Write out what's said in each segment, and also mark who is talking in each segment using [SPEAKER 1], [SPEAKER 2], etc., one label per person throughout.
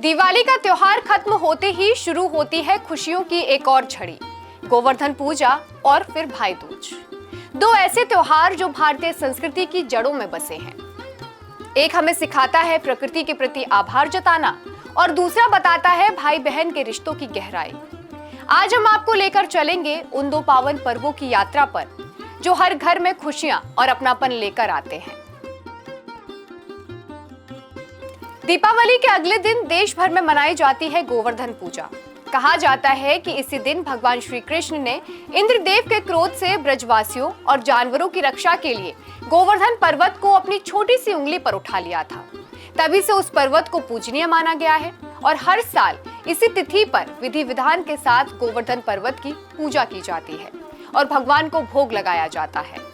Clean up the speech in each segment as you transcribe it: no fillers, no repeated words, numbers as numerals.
[SPEAKER 1] दिवाली का त्योहार खत्म होते ही शुरू होती है खुशियों की एक और झड़ी, गोवर्धन पूजा और फिर भाई दूज। दो ऐसे त्योहार जो भारतीय संस्कृति की जड़ों में बसे हैं। एक हमें सिखाता है प्रकृति के प्रति आभार जताना और दूसरा बताता है भाई बहन के रिश्तों की गहराई। आज हम आपको लेकर चलेंगे उन दो पावन पर्वों की यात्रा पर जो हर घर में खुशियां और अपनापन लेकर आते हैं। दीपावली के अगले दिन देश भर में मनाई जाती है गोवर्धन पूजा। कहा जाता है कि इसी दिन भगवान श्री कृष्ण ने इंद्रदेव के क्रोध से ब्रजवासियों और जानवरों की रक्षा के लिए गोवर्धन पर्वत को अपनी छोटी सी उंगली पर उठा लिया था। तभी से उस पर्वत को पूजनीय माना गया है और हर साल इसी तिथि पर विधि विधान के साथ गोवर्धन पर्वत की पूजा की जाती है और भगवान को भोग लगाया जाता है।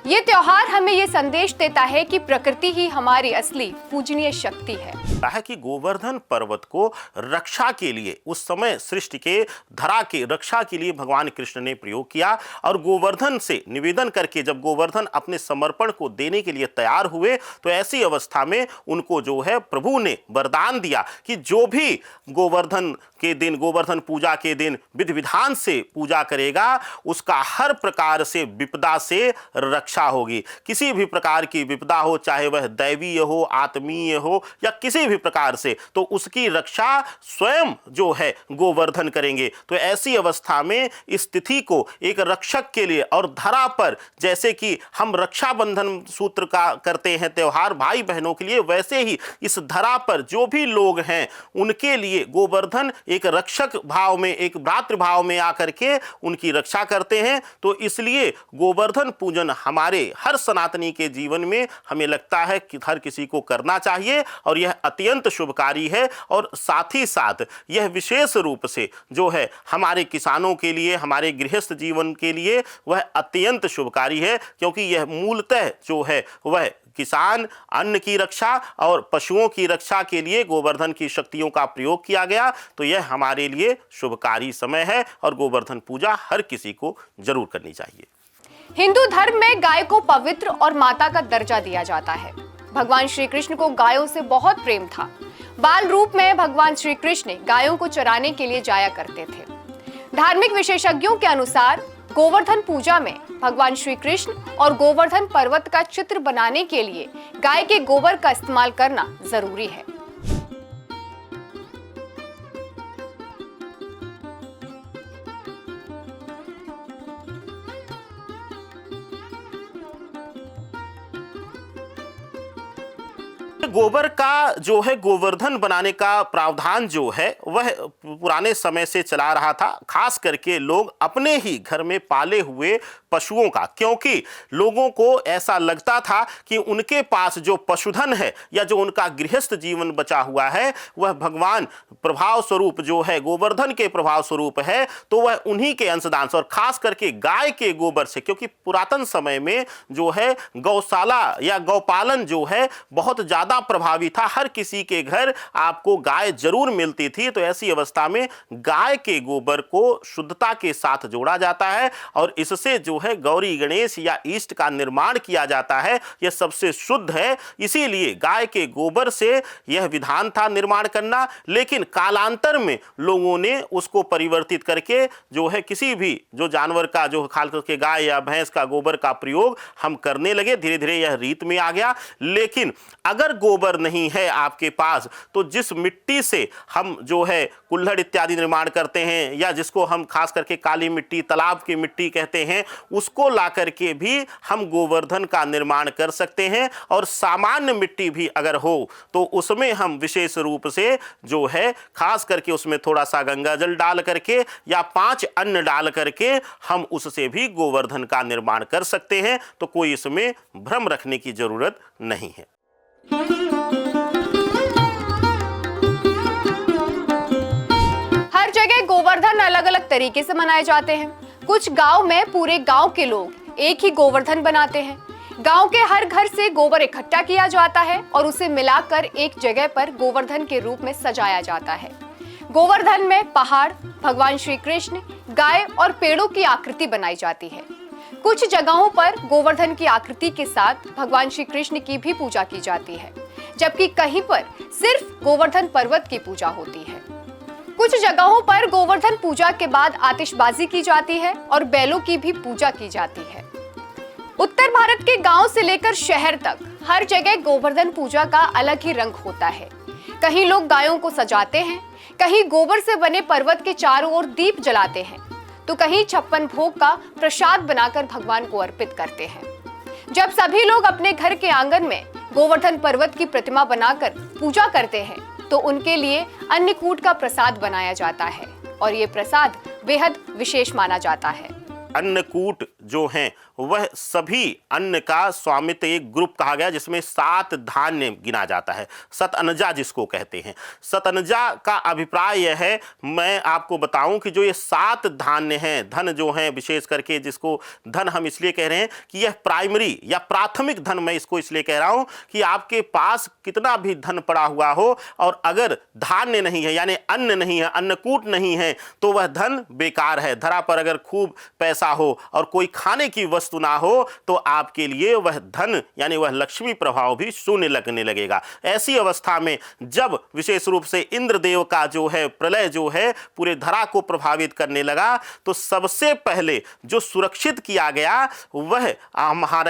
[SPEAKER 1] ये त्योहार हमें ये संदेश देता है कि प्रकृति ही हमारी असली पूजनीय शक्ति है
[SPEAKER 2] कि गोवर्धन पर्वत को रक्षा के लिए उस समय सृष्टि के धरा के रक्षा के लिए भगवान कृष्ण ने प्रयोग किया और गोवर्धन से निवेदन करके जब गोवर्धन अपने समर्पण को देने के लिए तैयार हुए तो ऐसी अवस्था में उनको जो है प्रभु ने वरदान दिया कि जो भी गोवर्धन के दिन गोवर्धन पूजा के दिन विधि विधान से पूजा करेगा उसका हर प्रकार से विपदा से रक्षा होगी। किसी भी प्रकार की विपदा हो, चाहे वह दैवीय हो, आत्मीय हो या किसी भी प्रकार से, तो उसकी रक्षा स्वयं जो है गोवर्धन करेंगे। तो ऐसी अवस्था में इस तिथि को एक रक्षक के लिए और धरा पर जैसे कि हम रक्षाबंधन सूत्र का करते हैं त्योहार भाई बहनों के लिए, वैसे ही इस धरा पर जो भी लोग हैं उनके लिए गोवर्धन एक रक्षक भाव में, एक भ्रातृभाव में आकर के उनकी रक्षा करते हैं। तो इसलिए गोवर्धन पूजन हमारे हर सनातनी के जीवन में हमें लगता है कि हर किसी को करना चाहिए और यह अत्यंत शुभकारी है। और साथ ही साथ यह विशेष रूप से जो है हमारे किसानों के लिए, हमारे गृहस्थ जीवन के लिए वह अत्यंत शुभकारी है, क्योंकि यह मूलतः जो है वह किसान अन्न की रक्षा और पशुओं की रक्षा के लिए गोवर्धन की शक्तियों का प्रयोग किया गया। तो यह हमारे लिए शुभकारी समय है और गोवर्धन पूजा हर किसी को जरूर करनी चाहिए।
[SPEAKER 1] हिंदू धर्म में गाय को पवित्र और माता का दर्जा दिया जाता है। भगवान श्री कृष्ण को गायों से बहुत प्रेम था। बाल रूप में भगवान श्री कृष्ण गायों को चराने के लिए जाया करते थे। धार्मिक विशेषज्ञों के अनुसार गोवर्धन पूजा में भगवान श्री कृष्ण और गोवर्धन पर्वत का चित्र बनाने के लिए गाय के गोबर का इस्तेमाल करना जरूरी है।
[SPEAKER 2] गोबर का जो है गोवर्धन बनाने का प्रावधान जो है वह पुराने समय से चला रहा था, खास करके लोग अपने ही घर में पाले हुए पशुओं का, क्योंकि लोगों को ऐसा लगता था कि उनके पास जो पशुधन है या जो उनका गृहस्थ जीवन बचा हुआ है वह भगवान प्रभाव स्वरूप जो है गोवर्धन के प्रभाव स्वरूप है, तो वह उन्हीं के अंशदान और खास करके गाय के गोबर से, क्योंकि पुरातन समय में जो है गौशाला या गौपालन जो है बहुत ज़्यादा प्रभावी था। हर किसी के घर आपको गाय जरूर मिलती थी। तो ऐसी अवस्था में गाय के गोबर को शुद्धता के साथ जोड़ा जाता है और इससे जो है गौरी गणेश या ईष्ट का निर्माण किया जाता है। यह सबसे शुद्ध है, इसीलिए गाय के गोबर से यह विधान था निर्माण करना। लेकिन कालांतर में लोगों ने उसको परिवर्तित करके जो है किसी भी जो जानवर का जो खास करके गाय या भैंस का गोबर का प्रयोग हम करने लगे। धीरे धीरे यह रीत में आ गया। लेकिन अगर गोबर नहीं है आपके पास तो जिस मिट्टी से हम जो है कुल्हड़ इत्यादि निर्माण करते हैं या जिसको हम खास करके काली मिट्टी, तालाब की मिट्टी कहते हैं, उसको ला करके भी हम गोवर्धन का निर्माण कर सकते हैं। और सामान्य मिट्टी भी अगर हो तो उसमें हम विशेष रूप से जो है खास करके उसमें थोड़ा सा गंगा जल डाल करके या 5 अन्न डाल करके हम उससे भी गोवर्धन का निर्माण कर सकते हैं। तो कोई इसमें भ्रम रखने की जरूरत नहीं है।
[SPEAKER 1] हर जगह गोवर्धन अलग अलग तरीके से मनाए जाते हैं। कुछ गांव में पूरे गांव के लोग एक ही गोवर्धन बनाते हैं। गांव के हर घर से गोबर इकट्ठा किया जाता है और उसे मिलाकर एक जगह पर गोवर्धन के रूप में सजाया जाता है। गोवर्धन में पहाड़, भगवान श्री कृष्ण, गाय और पेड़ों की आकृति बनाई जाती है। कुछ जगहों पर गोवर्धन की आकृति के साथ भगवान श्री कृष्ण की भी पूजा की जाती है, जबकि कहीं पर सिर्फ गोवर्धन पर्वत की पूजा होती है। कुछ जगहों पर गोवर्धन पूजा के बाद आतिशबाजी की जाती है और बैलों की भी पूजा की जाती है। उत्तर भारत के गांव से लेकर शहर तक हर जगह गोवर्धन पूजा का अलग ही रंग होता है। कहीं लोग गायों को सजाते हैं, कहीं गोबर से बने पर्वत के चारों ओर दीप जलाते हैं, तो कहीं 56 भोग का प्रसाद बनाकर भगवान को अर्पित करते हैं। जब सभी लोग अपने घर के आंगन में गोवर्धन पर्वत की प्रतिमा बनाकर पूजा करते हैं, तो उनके लिए अन्नकूट का प्रसाद बनाया जाता है और ये प्रसाद बेहद विशेष माना जाता है।
[SPEAKER 2] अन्नकूट जो हैं वह सभी अन्न का स्वामित्व एक ग्रुप कहा गया, जिसमें 7 धान्य गिना जाता है। सतअनजा जिसको कहते हैं। सतअनजा का अभिप्राय यह है, मैं आपको बताऊं कि जो ये 7 धान्य हैं, धन जो हैं, विशेष करके जिसको धन हम इसलिए कह रहे हैं कि यह प्राइमरी या प्राथमिक धन, मैं इसको इसलिए कह रहा हूं कि आपके पास कितना भी धन पड़ा हुआ हो और अगर धान्य नहीं है यानी अन्न नहीं है, अन्नकूट नहीं है, तो वह धन बेकार है। धरा पर अगर खूब पैसा हो और कोई खाने की वस्तु ना हो तो आपके लिए वह धन यानी वह लक्ष्मी प्रभाव भी शून्य लगने लगेगा। ऐसी अवस्था में जब विशेष रूप से इंद्रदेव का जो है प्रलय जो है पूरे धरा को प्रभावित करने लगा, तो सबसे पहले जो सुरक्षित किया गया वह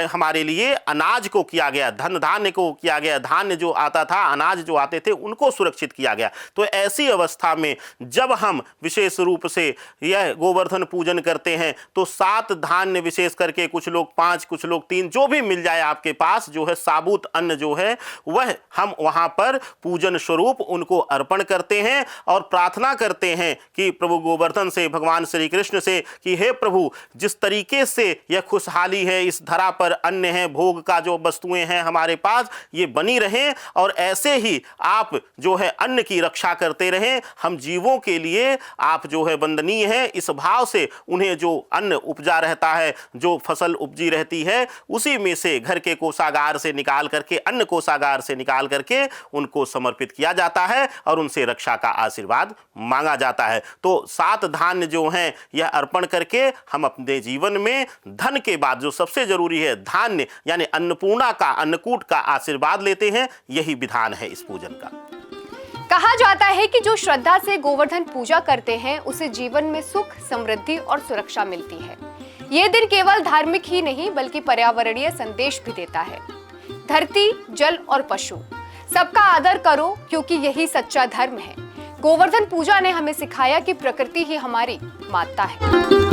[SPEAKER 2] हमारे लिए अनाज को किया गया, धन धान्य को किया गया। धान्य जो आता था, अनाज जो आते थे, उनको सुरक्षित किया गया। तो ऐसी अवस्था में जब हम विशेष रूप से यह गोवर्धन पूजन करते हैं तो 7 धान्य, विशेष करके कुछ लोग 5, कुछ लोग 3, जो भी मिल जाए आपके पास, जो है साबुत अन्न जो है वह हम वहां पर पूजन स्वरूप उनको अर्पण करते हैं और प्रार्थना करते हैं कि प्रभु गोवर्धन से, भगवान श्री कृष्ण से कि हे प्रभु, जिस तरीके से यह खुशहाली है इस धरा पर, अन्न है, भोग का जो वस्तुएं हैं हमारे पास, ये बनी रहें और ऐसे ही आप जो है अन्न की रक्षा करते रहें। हम जीवों के लिए आप जो है वंदनीय है। इस भाव से उन्हें जो अन्न उपजा रहता है, जो फसल उपजी रहती है, उसी में से घर के कोषागार से निकाल करके, अन्न कोषागार से निकाल करके उनको समर्पित किया जाता है और उनसे रक्षा का आशीर्वाद मांगा जाता है। तो 7 धान्य जो हैं यह अर्पण करके हम अपने जीवन में धन के बाद जो सबसे जरूरी है धान्य यानी अन्नपूर्णा का, अन्नकूट का आशीर्वाद लेते हैं। यही विधान है इस पूजन का।
[SPEAKER 1] कहा जाता है कि जो श्रद्धा से गोवर्धन पूजा करते हैं उसे जीवन में सुख, समृद्धि और सुरक्षा मिलती है। ये दिन केवल धार्मिक ही नहीं बल्कि पर्यावरणीय संदेश भी देता है। धरती, जल और पशु सबका आदर करो, क्योंकि यही सच्चा धर्म है। गोवर्धन पूजा ने हमें सिखाया कि प्रकृति ही हमारी माता है।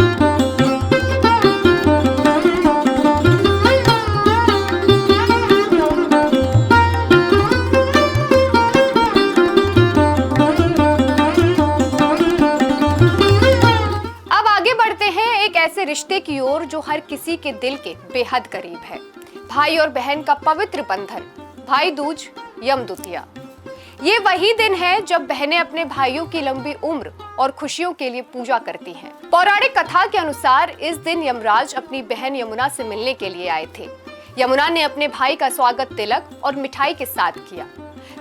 [SPEAKER 1] ऐसे रिश्ते की ओर जो हर किसी के दिल के बेहद करीब है। भाई और बहन का पवित्र बंधन, भाई दूज, यम द्वितीया। ये वही दिन है जब बहनें अपने भाइयों की लंबी उम्र और खुशियों के लिए पूजा करती हैं। पौराणिक कथा के अनुसार इस दिन यमराज अपनी बहन यमुना से मिलने के लिए आए थे। यमुना ने अपने भाई का स्वागत तिलक और मिठाई के साथ किया।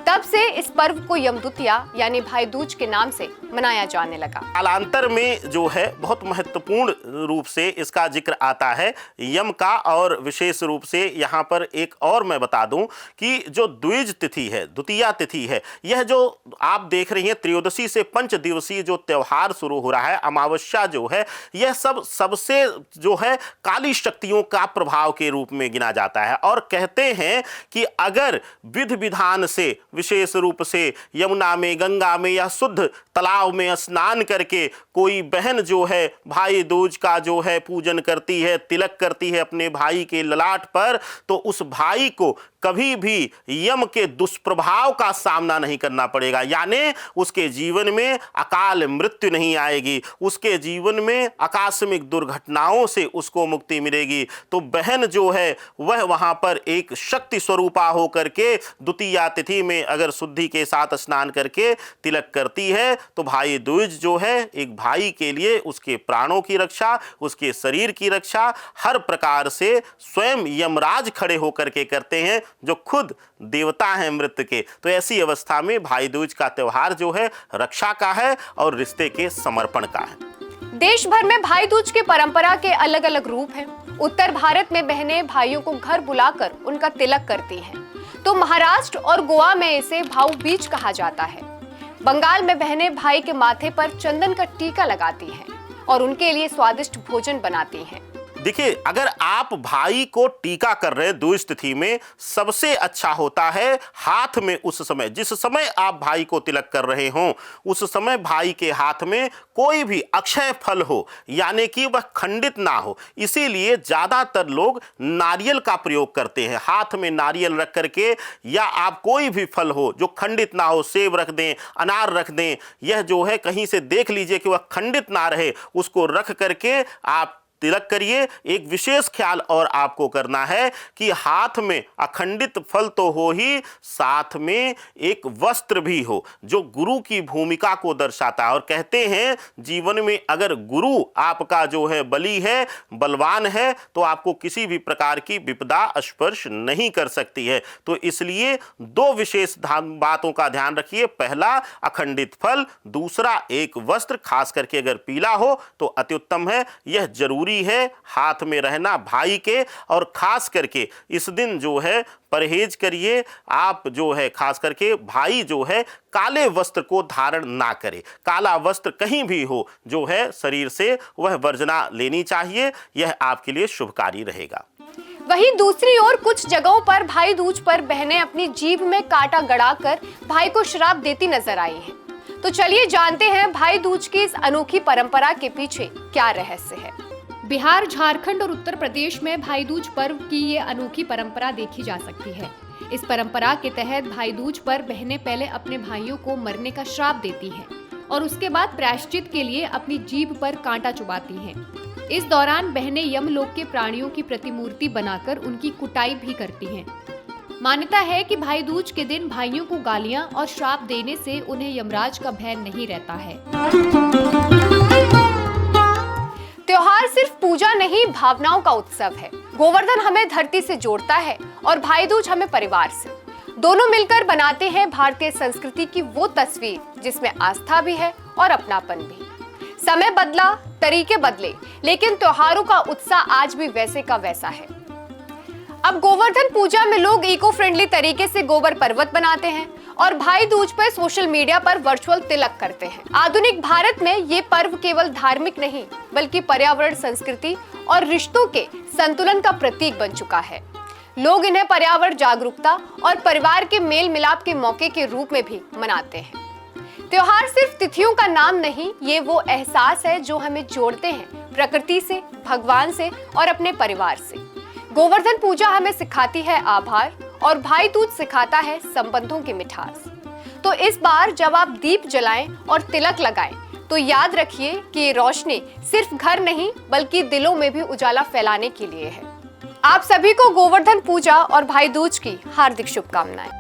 [SPEAKER 1] तब से इस पर्व को यम द्वितीया यानी भाई दूज के नाम से मनाया जाने लगा। कालांतर
[SPEAKER 2] में जो है बहुत महत्वपूर्ण रूप से इसका जिक्र आता है यम का, और विशेष रूप से यहाँ पर एक और मैं बता दूं कि जो द्विज तिथि है, द्वितीया तिथि है, यह जो आप देख रही हैं त्रयोदशी से 5 दिवसीय जो त्योहार शुरू हो रहा है, अमावस्या जो है, यह सबसे जो है काली शक्तियों का प्रभाव के रूप में गिना जाता है। और कहते हैं कि अगर विधि विधान से विशेष रूप से यमुना में, गंगा में या शुद्ध तालाब में स्नान करके कोई बहन जो है भाई दूज का जो है पूजन करती है, तिलक करती है अपने भाई के ललाट पर, तो उस भाई को कभी भी यम के दुष्प्रभाव का सामना नहीं करना पड़ेगा। यानी उसके जीवन में अकाल मृत्यु नहीं आएगी, उसके जीवन में आकस्मिक दुर्घटनाओं से उसको मुक्ति मिलेगी। तो बहन जो है वह वहां पर एक शक्ति स्वरूपा होकर के द्वितीया तिथि में अगर शुद्धि के साथ स्नान करके तिलक करती है तो भाई दूज जो है एक भाई के लिए उसके प्राणों की रक्षा, उसके शरीर की रक्षा हर प्रकार से स्वयं यमराज खड़े होकर के करते हैं, जो खुद देवता हैं मृत्यु के। तो ऐसी अवस्था में भाई दूज का त्योहार जो है रक्षा का है और रिश्ते के समर्पण का है।
[SPEAKER 1] देश भर में भाई दूज की परंपरा के अलग अलग रूप हैं। उत्तर भारत में बहनें भाइयों को घर बुलाकर उनका तिलक करती हैं, तो महाराष्ट्र और गोवा में इसे भाऊ बीज कहा जाता है। बंगाल में बहनें भाई के माथे पर चंदन का टीका लगाती हैं और उनके लिए स्वादिष्ट भोजन बनाती हैं।
[SPEAKER 2] देखिए, अगर आप भाई को टीका कर रहे हैं दूज तिथि में, सबसे अच्छा होता है हाथ में उस समय, जिस समय आप भाई को तिलक कर रहे हों, उस समय भाई के हाथ में कोई भी अक्षय फल हो, यानी कि वह खंडित ना हो। इसीलिए ज़्यादातर लोग नारियल का प्रयोग करते हैं। हाथ में नारियल रख करके, या आप कोई भी फल हो जो खंडित ना हो, सेब रख दें, अनार रख दें, यह जो है कहीं से देख लीजिए कि वह खंडित ना रहे, उसको रख करके आप तिलक करिए। एक विशेष ख्याल और आपको करना है कि हाथ में अखंडित फल तो हो ही, साथ में एक वस्त्र भी हो जो गुरु की भूमिका को दर्शाता है। और कहते हैं जीवन में अगर गुरु आपका जो है बली है, बलवान है, तो आपको किसी भी प्रकार की विपदा स्पर्श नहीं कर सकती है। तो इसलिए दो विशेष बातों का ध्यान रखिए। पहला अखंडित फल, दूसरा एक वस्त्र, खास करके अगर पीला हो तो अति उत्तम है। यह जरूरी है हाथ में रहना भाई के। और खास करके इस दिन जो है परहेज करिए, आप जो है खास करके भाई जो है काले वस्त्र को धारण ना करे। काला वस्त्र कहीं भी हो जो है शरीर से, वह वर्जना लेनी चाहिए। यह आपके लिए शुभकारी रहेगा।
[SPEAKER 1] वहीं दूसरी ओर कुछ जगहों पर भाई दूज पर बहनें अपनी जीभ में कांटा गड़ाकर भाई को श्राप देती नजर आई हैं। तो चलिए जानते हैं भाई दूज की इस अनोखी परंपरा के पीछे क्या रहस्य है। बिहार, झारखंड और उत्तर प्रदेश में भाई दूज पर्व की ये अनोखी परंपरा देखी जा सकती है। इस परंपरा के तहत भाई दूज पर बहनें पहले अपने भाइयों को मरने का श्राप देती हैं और उसके बाद प्रायश्चित के लिए अपनी जीभ पर कांटा चुभाती हैं। इस दौरान बहनें यमलोक के प्राणियों की प्रतिमूर्ति बनाकर उनकी कुटाई भी करती हैं। मान्यता है कि भाई दूज के दिन भाइयों को गालियां और श्राप देने से उन्हें यमराज का भय नहीं रहता है। त्योहार सिर्फ पूजा नहीं, भावनाओं का उत्सव है। गोवर्धन हमें धरती से जोड़ता है और भाई दूज हमें परिवार से। दोनों मिलकर बनाते हैं भारतीय संस्कृति की वो तस्वीर जिसमें आस्था भी है और अपनापन भी। समय बदला, तरीके बदले, लेकिन त्योहारों का उत्साह आज भी वैसे का वैसा है। अब गोवर्धन पूजा में लोग इको फ्रेंडली तरीके से गोबर पर्वत बनाते हैं और भाई दूज पर सोशल मीडिया पर वर्चुअल तिलक करते हैं। आधुनिक भारत में ये पर्व केवल धार्मिक नहीं बल्कि पर्यावरण, संस्कृति और रिश्तों के संतुलन का प्रतीक बन चुका है। लोग इन्हें पर्यावरण जागरूकता और परिवार के मेल मिलाप के मौके के रूप में भी मनाते हैं। त्योहार सिर्फ तिथियों का नाम नहीं, ये वो एहसास है जो हमें जोड़ते हैं प्रकृति से, भगवान से और अपने परिवार से। गोवर्धन पूजा हमें सिखाती है आभार और भाई दूज सिखाता है संबंधों की मिठास। तो इस बार जब आप दीप जलाएं और तिलक लगाएं, तो याद रखिए कि ये रोशनी सिर्फ घर नहीं बल्कि दिलों में भी उजाला फैलाने के लिए है। आप सभी को गोवर्धन पूजा और भाई दूज की हार्दिक शुभकामनाएं।